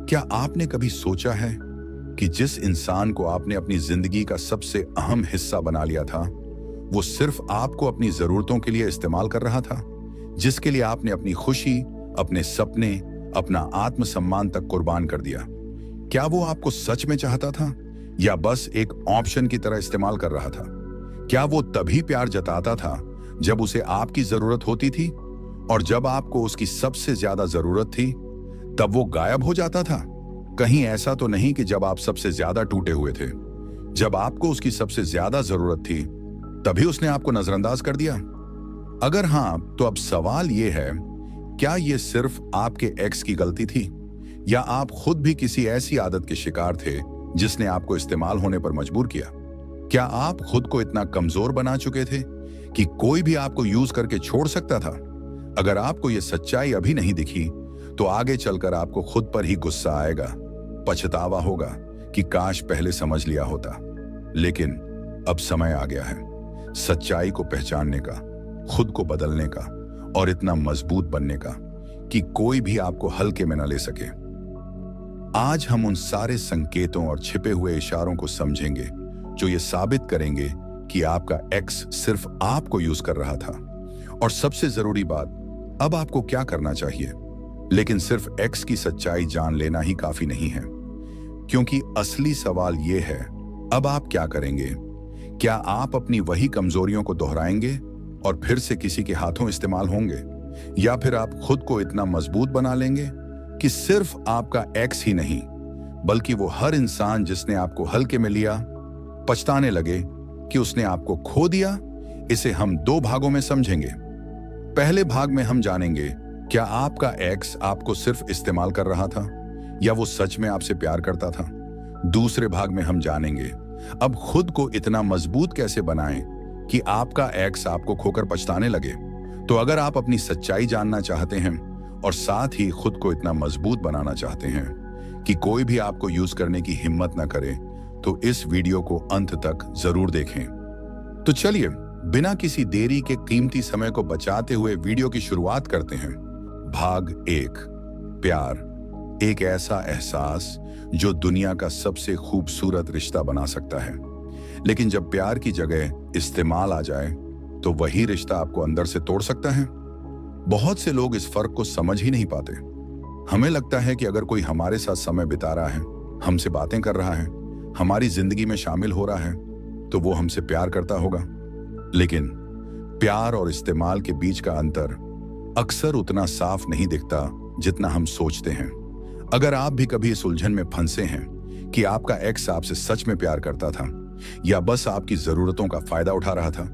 क्या आपने कभी सोचा है कि जिस इंसान को आपने अपनी जिंदगी का सबसे अहम हिस्सा बना लिया था, वो सिर्फ आपको अपनी जरूरतों के लिए इस्तेमाल कर रहा था, जिसके लिए आपने अपनी खुशी, अपने सपने, अपना आत्मसम्मान तक कुर्बान कर दिया? क्या वो आपको सच में चाहता था या बस एक ऑप्शन की तरह इस्तेमाल कर रहा था? क्या वो तभी प्यार जताता था जब उसे आपकी जरूरत होती थी, और जब आपको उसकी सबसे ज्यादा जरूरत थी तब वो गायब हो जाता था? कहीं ऐसा तो नहीं कि जब आप सबसे ज्यादा टूटे हुए थे, जब आपको उसकी सबसे ज्यादा जरूरत थी, तभी उसने आपको नजरअंदाज कर दिया? अगर हां, तो अब सवाल यह है, क्या यह सिर्फ आपके एक्स की गलती थी, या आप खुद भी किसी ऐसी आदत के शिकार थे जिसने आपको इस्तेमाल होने पर मजबूर किया? क्या आप खुद को इतना कमजोर बना चुके थे कि कोई भी आपको यूज करके छोड़ सकता था? अगर आपको यह सच्चाई अभी नहीं दिखी, तो आगे चलकर आपको खुद पर ही गुस्सा आएगा, पछतावा होगा कि काश पहले समझ लिया होता। लेकिन अब समय आ गया है सच्चाई को पहचानने का, खुद को बदलने का, और इतना मजबूत बनने का कि कोई भी आपको हल्के में न ले सके। आज हम उन सारे संकेतों और छिपे हुए इशारों को समझेंगे जो ये साबित करेंगे कि आपका एक्स सिर्फ आपको यूज कर रहा था। और सबसे जरूरी बात, अब आपको क्या करना चाहिए। लेकिन सिर्फ एक्स की सच्चाई जान लेना ही काफी नहीं है, क्योंकि असली सवाल यह है, अब आप क्या करेंगे? क्या आप अपनी वही कमजोरियों को दोहराएंगे और फिर से किसी के हाथों इस्तेमाल होंगे, या फिर आप खुद को इतना मजबूत बना लेंगे कि सिर्फ आपका एक्स ही नहीं, बल्कि वो हर इंसान जिसने आपको हल्के में लिया, पछताने लगे कि उसने आपको खो दिया? इसे हम दो भागों में समझेंगे। पहले भाग में हम जानेंगे, क्या आपका एक्स आपको सिर्फ इस्तेमाल कर रहा था, या वो सच में आपसे प्यार करता था? दूसरे भाग में हम जानेंगे, अब खुद को इतना मजबूत कैसे बनाएं कि आपका एक्स आपको खोकर पछताने लगे। तो अगर आप अपनी सच्चाई जानना चाहते हैं और साथ ही खुद को इतना मजबूत बनाना चाहते हैं कि कोई भी आपको यूज करने की हिम्मत ना करे, तो इस वीडियो को अंत तक जरूर देखें। तो चलिए, बिना किसी देरी के कीमती समय को बचाते हुए वीडियो की शुरुआत करते हैं। भाग 1, प्यार, एक ऐसा एहसास जो दुनिया का सबसे खूबसूरत रिश्ता बना सकता है। लेकिन जब प्यार की जगह इस्तेमाल आ जाए, तो वही रिश्ता आपको अंदर से तोड़ सकता है। बहुत से लोग इस फर्क को समझ ही नहीं पाते। हमें लगता है कि अगर कोई हमारे साथ समय बिता रहा है, हमसे बातें कर रहा है, हमारी जिंदगी में शामिल हो रहा है, तो वो हमसे प्यार करता होगा। लेकिन प्यार और इस्तेमाल के बीच का अंतर अक्सर उतना साफ नहीं दिखता जितना हम सोचते हैं। अगर आप भी कभी इस उलझन में फंसे हैं कि आपका एक्स आपसे सच में प्यार करता था या बस आपकी जरूरतों का फायदा उठा रहा था,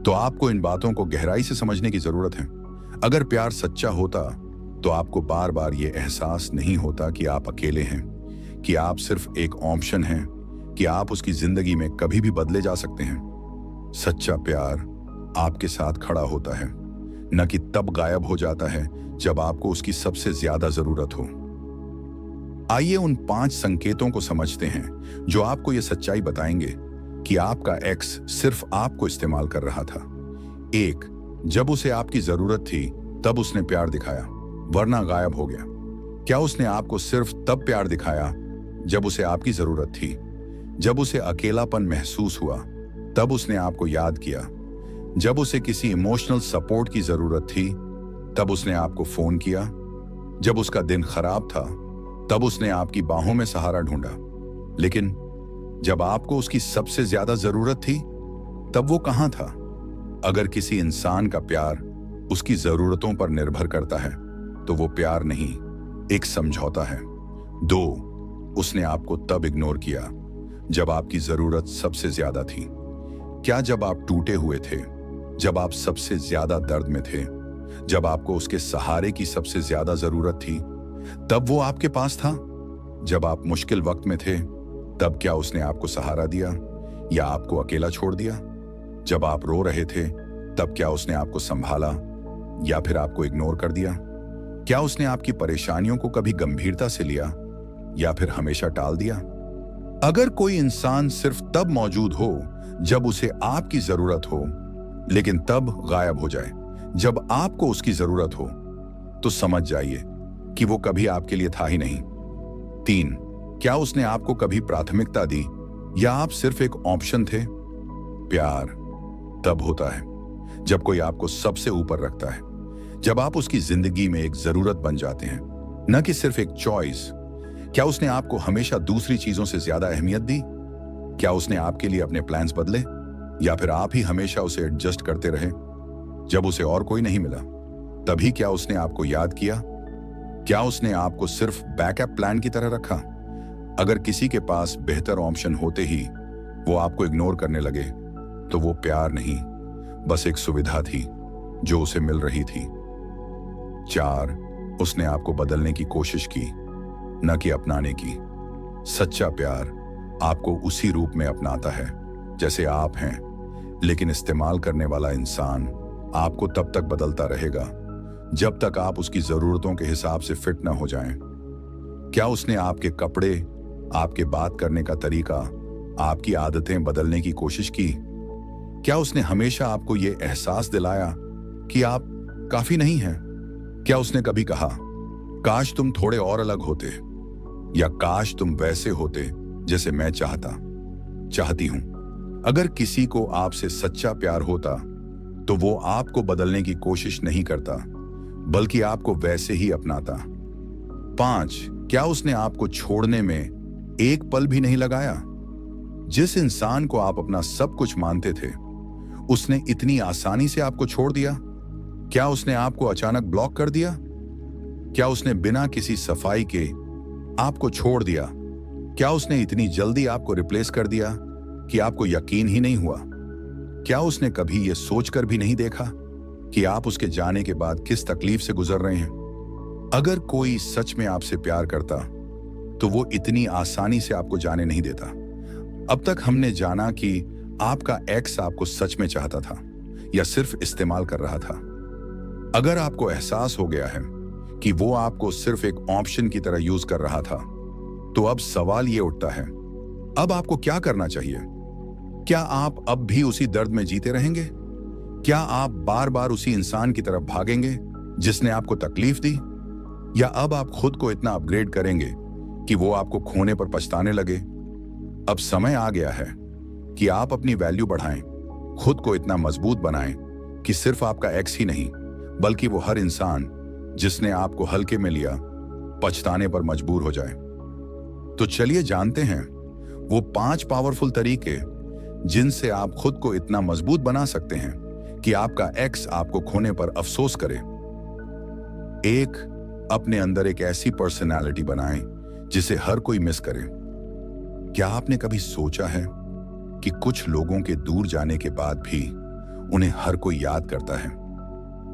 तो आपको इन बातों को गहराई से समझने की जरूरत है। अगर प्यार सच्चा होता, तो आपको बार बार ये एहसास नहीं होता कि आप अकेले हैं, कि आप सिर्फ एक ऑप्शन हैं, कि आप उसकी जिंदगी में कभी भी बदले जा सकते हैं। सच्चा प्यार आपके साथ खड़ा होता है, न कि तब गायब हो जाता है जब आपको उसकी सबसे ज्यादा जरूरत हो। आइए उन 5 संकेतों को समझते हैं जो आपको यह सच्चाई बताएंगे कि आपका एक्स सिर्फ आपको इस्तेमाल कर रहा था। 1, जब उसे आपकी जरूरत थी तब उसने प्यार दिखाया, वरना गायब हो गया। क्या उसने आपको सिर्फ तब प्यार दिखाया जब उसे आपकी जरूरत थी? जब उसे अकेलापन महसूस हुआ, तब उसने आपको याद किया? जब उसे किसी इमोशनल सपोर्ट की जरूरत थी, तब उसने आपको फोन किया? जब उसका दिन खराब था, तब उसने आपकी बाहों में सहारा ढूंढा? लेकिन जब आपको उसकी सबसे ज्यादा जरूरत थी, तब वो कहां था? अगर किसी इंसान का प्यार उसकी जरूरतों पर निर्भर करता है, तो वो प्यार नहीं, एक समझौता है। 2, उसने आपको तब इग्नोर किया जब आपकी जरूरत सबसे ज्यादा थी। क्या जब आप टूटे हुए थे, जब आप सबसे ज्यादा दर्द में थे, जब आपको उसके सहारे की सबसे ज्यादा जरूरत थी, तब वो आपके पास था? जब आप मुश्किल वक्त में थे, तब क्या उसने आपको सहारा दिया या आपको अकेला छोड़ दिया? जब आप रो रहे थे, तब क्या उसने आपको संभाला या फिर आपको इग्नोर कर दिया? क्या उसने आपकी परेशानियों को कभी गंभीरता से लिया या फिर हमेशा टाल दिया? अगर कोई इंसान सिर्फ तब मौजूद हो जब उसे आपकी जरूरत हो, लेकिन तब गायब हो जाए जब आपको उसकी जरूरत हो, तो समझ जाइए कि वो कभी आपके लिए था ही नहीं। 3, क्या उसने आपको कभी प्राथमिकता दी या आप सिर्फ एक ऑप्शन थे? प्यार तब होता है जब कोई आपको सबसे ऊपर रखता है, जब आप उसकी जिंदगी में एक जरूरत बन जाते हैं, न कि सिर्फ एक चॉइस। क्या उसने आपको हमेशा दूसरी चीजों से ज्यादा अहमियत दी? क्या उसने आपके लिए अपने प्लान्स बदले, या फिर आप ही हमेशा उसे एडजस्ट करते रहे? जब उसे और कोई नहीं मिला, तभी क्या उसने आपको याद किया? क्या उसने आपको सिर्फ बैकअप प्लान की तरह रखा? अगर किसी के पास बेहतर ऑप्शन होते ही वो आपको इग्नोर करने लगे, तो वो प्यार नहीं, बस एक सुविधा थी जो उसे मिल रही थी। 4, उसने आपको बदलने की कोशिश की, न कि अपनाने की। सच्चा प्यार आपको उसी रूप में अपनाता है जैसे आप हैं, लेकिन इस्तेमाल करने वाला इंसान आपको तब तक बदलता रहेगा जब तक आप उसकी जरूरतों के हिसाब से फिट ना हो जाएं। क्या उसने आपके कपड़े, आपके बात करने का तरीका, आपकी आदतें बदलने की कोशिश की? क्या उसने हमेशा आपको यह एहसास दिलाया कि आप काफी नहीं हैं? क्या उसने कभी कहा, काश तुम थोड़े और अलग होते, या काश तुम वैसे होते जैसे मैं चाहती हूं? अगर किसी को आपसे सच्चा प्यार होता, तो वो आपको बदलने की कोशिश नहीं करता, बल्कि आपको वैसे ही अपनाता। 5, क्या उसने आपको छोड़ने में एक पल भी नहीं लगाया? जिस इंसान को आप अपना सब कुछ मानते थे, उसने इतनी आसानी से आपको छोड़ दिया? क्या उसने आपको अचानक ब्लॉक कर दिया? क्या उसने बिना किसी सफाई के आपको छोड़ दिया? क्या उसने इतनी जल्दी आपको रिप्लेस कर दिया कि आपको यकीन ही नहीं हुआ? क्या उसने कभी यह सोचकर भी नहीं देखा कि आप उसके जाने के बाद किस तकलीफ से गुजर रहे हैं? अगर कोई सच में आपसे प्यार करता, तो वो इतनी आसानी से आपको जाने नहीं देता। अब तक हमने जाना कि आपका एक्स आपको सच में चाहता था या सिर्फ इस्तेमाल कर रहा था। अगर आपको एहसास हो गया है कि वो आपको सिर्फ एक ऑप्शन की तरह यूज कर रहा था, तो अब सवाल ये उठता है, अब आपको क्या करना चाहिए? क्या आप अब भी उसी दर्द में जीते रहेंगे? क्या आप बार बार उसी इंसान की तरफ भागेंगे जिसने आपको तकलीफ दी? या अब आप खुद को इतना अपग्रेड करेंगे कि वो आपको खोने पर पछताने लगे? अब समय आ गया है कि आप अपनी वैल्यू बढ़ाएं, खुद को इतना मजबूत बनाएं कि सिर्फ आपका एक्स ही नहीं, बल्कि वो हर इंसान जिसने आपको हल्के में लिया, पछताने पर मजबूर हो जाए। तो चलिए जानते हैं वो 5 पावरफुल तरीके जिनसे आप खुद को इतना मजबूत बना सकते हैं कि आपका एक्स आपको खोने पर अफसोस करे। 1, अपने अंदर एक ऐसी पर्सनालिटी बनाएं जिसे हर कोई मिस करे। क्या आपने कभी सोचा है कि कुछ लोगों के दूर जाने के बाद भी उन्हें हर कोई याद करता है,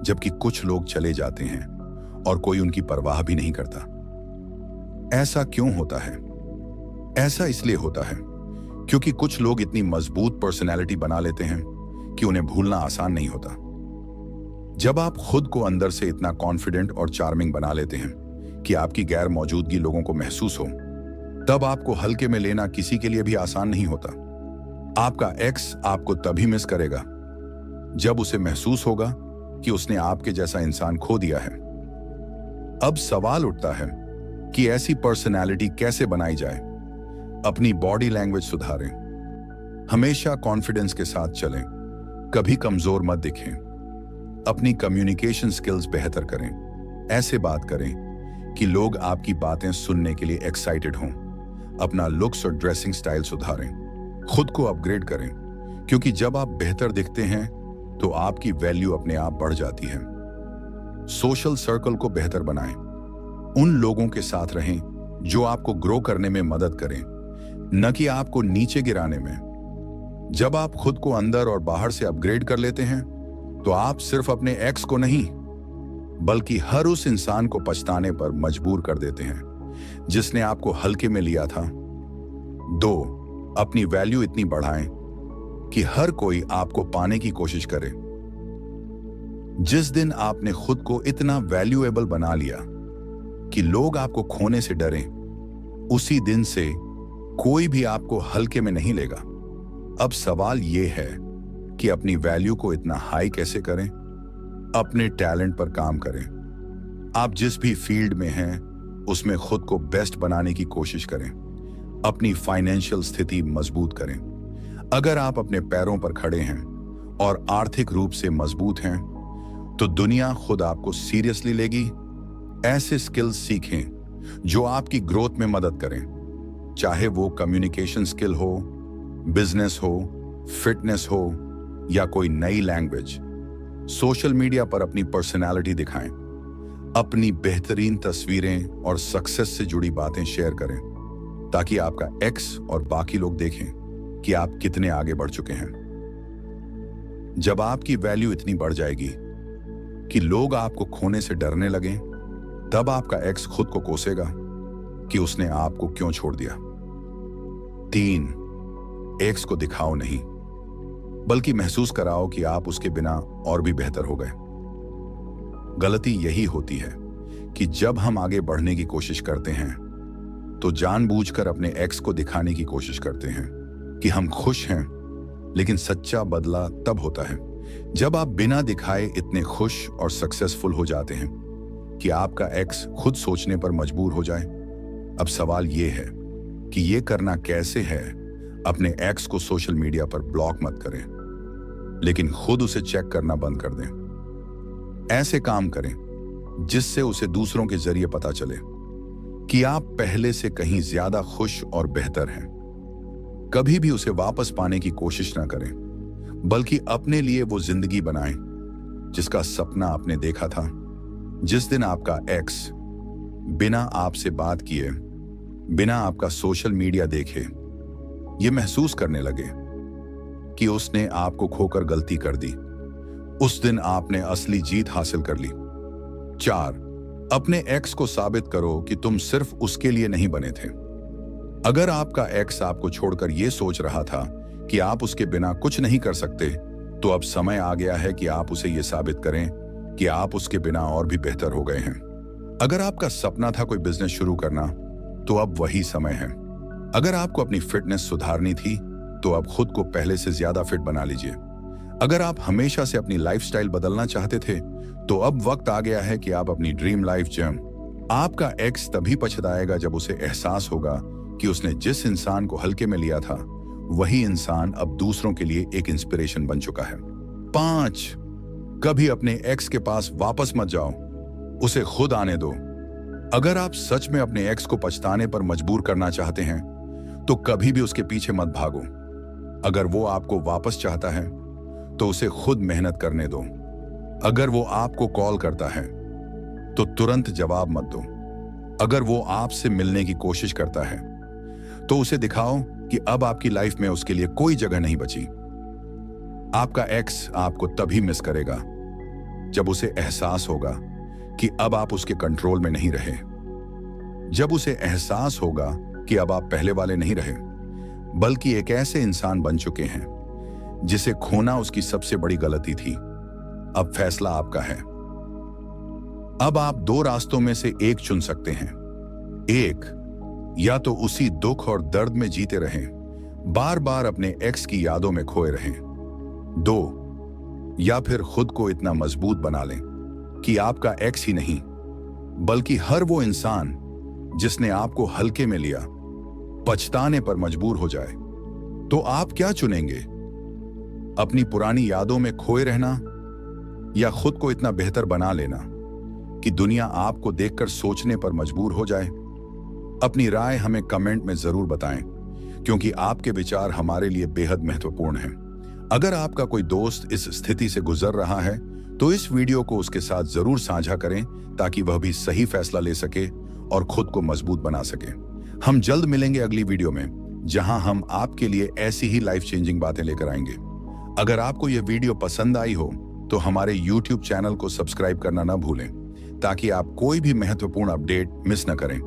जबकि कुछ लोग चले जाते हैं और कोई उनकी परवाह भी नहीं करता? ऐसा क्यों होता है? ऐसा इसलिए होता है क्योंकि कुछ लोग इतनी मजबूत पर्सनैलिटी बना लेते हैं कि उन्हें भूलना आसान नहीं होता। जब आप खुद को अंदर से इतना कॉन्फिडेंट और चार्मिंग बना लेते हैं कि आपकी गैर मौजूदगी लोगों को महसूस हो, तब आपको हल्के में लेना किसी के लिए भी आसान नहीं होता। आपका एक्स आपको तभी मिस करेगा जब उसे महसूस होगा कि उसने आपके जैसा इंसान खो दिया है। अब सवाल उठता है कि ऐसी पर्सनैलिटी कैसे बनाई जाए? अपनी बॉडी लैंग्वेज सुधारें, हमेशा कॉन्फिडेंस के साथ चलें, कभी कमजोर मत दिखें, अपनी कम्युनिकेशन स्किल्स बेहतर करें, ऐसे बात करें कि लोग आपकी बातें सुनने के लिए एक्साइटेड हों, अपना लुक्स और ड्रेसिंग स्टाइल सुधारें, खुद को अपग्रेड करें, क्योंकि जब आप बेहतर दिखते हैं तो आपकी वैल्यू अपने आप बढ़ जाती है। सोशल सर्कल को बेहतर बनाएं, उन लोगों के साथ रहें जो आपको ग्रो करने में मदद करें, न कि आपको नीचे गिराने में। जब आप खुद को अंदर और बाहर से अपग्रेड कर लेते हैं, तो आप सिर्फ अपने एक्स को नहीं, बल्कि हर उस इंसान को पछताने पर मजबूर कर देते हैं जिसने आपको हल्के में लिया था। 2, अपनी वैल्यू इतनी बढ़ाएं कि हर कोई आपको पाने की कोशिश करे। जिस दिन आपने खुद को इतना वैल्यूएबल बना लिया कि लोग आपको खोने से डरें, उसी दिन से कोई भी आपको हल्के में नहीं लेगा। अब सवाल यह है कि अपनी वैल्यू को इतना हाई कैसे करें? अपने टैलेंट पर काम करें। आप जिस भी फील्ड में हैं, उसमें खुद को बेस्ट बनाने की कोशिश करें। अपनी फाइनेंशियल स्थिति मजबूत करें। अगर आप अपने पैरों पर खड़े हैं और आर्थिक रूप से मजबूत हैं, तो दुनिया खुद आपको सीरियसली लेगी। ऐसे स्किल्स सीखें जो आपकी ग्रोथ में मदद करें, चाहे वो कम्युनिकेशन स्किल हो, बिजनेस हो, फिटनेस हो या कोई नई लैंग्वेज। सोशल मीडिया पर अपनी पर्सनालिटी दिखाएं, अपनी बेहतरीन तस्वीरें और सक्सेस से जुड़ी बातें शेयर करें, ताकि आपका एक्स और बाकी लोग देखें कि आप कितने आगे बढ़ चुके हैं। जब आपकी वैल्यू इतनी बढ़ जाएगी कि लोग आपको खोने से डरने लगें, तब आपका एक्स खुद को कोसेगा कि उसने आपको क्यों छोड़ दिया। 3, एक्स को दिखाओ नहीं, बल्कि महसूस कराओ कि आप उसके बिना और भी बेहतर हो गए। गलती यही होती है कि जब हम आगे बढ़ने की कोशिश करते हैं, तो जानबूझकर अपने एक्स को दिखाने की कोशिश करते हैं कि हम खुश हैं, लेकिन सच्चा बदला तब होता है जब आप बिना दिखाए इतने खुश और सक्सेसफुल हो जाते हैं कि आपका एक्स खुद सोचने पर मजबूर हो जाए। अब सवाल यह है कि यह करना कैसे है। अपने एक्स को सोशल मीडिया पर ब्लॉक मत करें, लेकिन खुद उसे चेक करना बंद कर दें। ऐसे काम करें जिससे उसे दूसरों के जरिए पता चले कि आप पहले से कहीं ज्यादा खुश और बेहतर हैं। कभी भी उसे वापस पाने की कोशिश ना करें, बल्कि अपने लिए वो जिंदगी बनाएं जिसका सपना आपने देखा था। जिस दिन आपका एक्स बिना आपसे बात किए, बिना आपका सोशल मीडिया देखे, ये महसूस करने लगे कि उसने आपको खोकर गलती कर दी, उस दिन आपने असली जीत हासिल कर ली। 4, अपने एक्स को साबित करो कि तुम सिर्फ उसके लिए नहीं बने थे। अगर आपका एक्स आपको छोड़कर यह सोच रहा था कि आप उसके बिना कुछ नहीं कर सकते, तो अब समय आ गया है कि आप उसे यह साबित करें कि आप उसके बिना और भी बेहतर हो गए हैं। अगर आपका सपना था कोई बिजनेस शुरू करना, तो अब वही समय है। अगर आपको अपनी फिटनेस सुधारनी थी, तो अब खुद को पहले से ज्यादा फिट बना लीजिए। अगर आप हमेशा से अपनी लाइफस्टाइल बदलना चाहते थे, तो अब वक्त आ गया है कि आप अपनी ड्रीम लाइफ जिएं। आपका एक्स तभी पछताएगा जब उसे एहसास होगा कि उसने जिस इंसान को हल्के में लिया था, वही इंसान अब दूसरों के लिए एक इंस्पिरेशन बन चुका है। 5, कभी अपने एक्स के पास वापस मत जाओ, उसे खुद आने दो। अगर आप सच में अपने एक्स को पछताने पर मजबूर करना चाहते हैं, तो कभी भी उसके पीछे मत भागो। अगर वो आपको वापस चाहता है, तो उसे खुद मेहनत करने दो। अगर वो आपको कॉल करता है, तो तुरंत जवाब मत दो। अगर वो आपसे मिलने की कोशिश करता है, तो उसे दिखाओ कि अब आपकी लाइफ में उसके लिए कोई जगह नहीं बची। आपका एक्स आपको तभी मिस करेगा जब उसे एहसास होगा कि अब आप उसके कंट्रोल में नहीं रहे। जब उसे एहसास होगा कि अब आप पहले वाले नहीं रहे, बल्कि एक ऐसे इंसान बन चुके हैं जिसे खोना उसकी सबसे बड़ी गलती थी। अब फैसला आपका है। अब आप 2 रास्तों में से एक चुन सकते हैं। 1, या तो उसी दुख और दर्द में जीते रहें, बार बार अपने एक्स की यादों में खोए रहें। 2, या फिर खुद को इतना मजबूत बना लें कि आपका एक्स ही नहीं, बल्कि हर वो इंसान जिसने आपको हल्के में लिया, पछताने पर मजबूर हो जाए। तो आप क्या चुनेंगे? अपनी पुरानी यादों में खोए रहना, या खुद को इतना बेहतर बना लेना कि दुनिया आपको देखकर सोचने पर मजबूर हो जाए? अपनी राय हमें कमेंट में जरूर बताएं, क्योंकि आपके विचार हमारे लिए बेहद महत्वपूर्ण हैं। अगर आपका कोई दोस्त इस स्थिति से गुजर रहा है, तो इस वीडियो को उसके साथ जरूर साझा करें, ताकि वह भी सही फैसला ले सके और खुद को मजबूत बना सके। हम जल्द मिलेंगे अगली वीडियो में, जहां हम आपके लिए ऐसी ही लाइफ चेंजिंग बातें लेकर आएंगे। अगर आपको यह वीडियो पसंद आई हो, तो हमारे YouTube चैनल को सब्सक्राइब करना न भूलें, ताकि आप कोई भी महत्वपूर्ण अपडेट मिस न करें।